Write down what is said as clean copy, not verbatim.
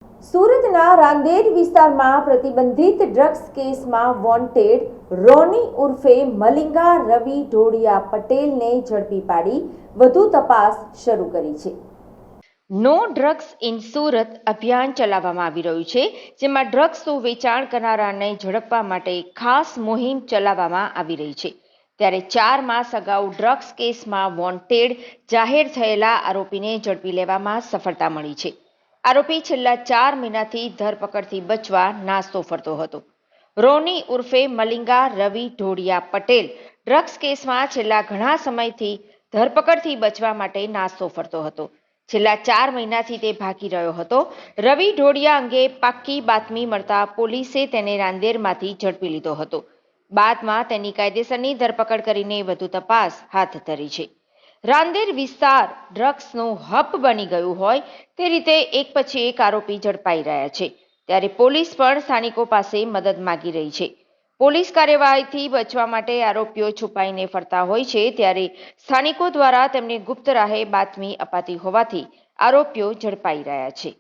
સુરતના રાંદેર વિસ્તારમાં પ્રતિબંધિત ડ્રગ્સ કેસમાં વોન્ટેડ રોની ઉર્ફે મલિંગા રવિ ઢોડિયા પટેલને ઝડપી પાડી વધુ તપાસ શરૂ કરી છે. નો ડ્રગ્સ ઇન સુરત અભિયાન ચલાવવામાં આવી રહ્યું છે, જેમાં ડ્રગ્સનું વેચાણ કરનારાને ઝડપવા માટે ખાસ મુહિમ ચલાવવામાં આવી રહી છે. ત્યારે 4 માસ અગાઉ ડ્રગ્સ કેસમાં વોન્ટેડ જાહેર થયેલા આરોપીને ઝડપી લેવામાં સફળતા મળી છે. આરોપી છેલ્લા 4 મહિનાથી ધરપકડથી બચવા નાસ્તો ફરતો હતો. રોની ઉર્ફે મલિંગા રવિ ઢોડિયા પટેલ ડ્રગ્સ કેસમાં છેલ્લા ઘણા સમયથી ધરપકડથી બચવા માટે નાસ્તો ફરતો હતો. છેલ્લા 4 મહિનાથી તે ભાગી રહ્યો હતો. રવિ ઢોડિયા અંગે પાક્કી બાતમી મળતા પોલીસે તેને રાંદેરમાંથી ઝડપી લીધો હતો. બાદમાં તેની કાયદેસરની ધરપકડ કરીને વધુ તપાસ હાથ ધરી છે. રાંદેર વિસ્તાર ડ્રગ્સનું હબ બની ગયું હોય તે રીતે એક પછી એક આરોપી ઝડપાઈ રહ્યા છે. ત્યારે પોલીસ પણ સ્થાનિકો પાસે મદદ માંગી રહી છે. પોલીસ કાર્યવાહીથી બચવા માટે આરોપીઓ છુપાઈને ફરતા હોય છે, ત્યારે સ્થાનિકો દ્વારા તેમને ગુપ્ત રાહે બાતમી અપાતી હોવાથી આરોપીઓ ઝડપાઈ રહ્યા છે.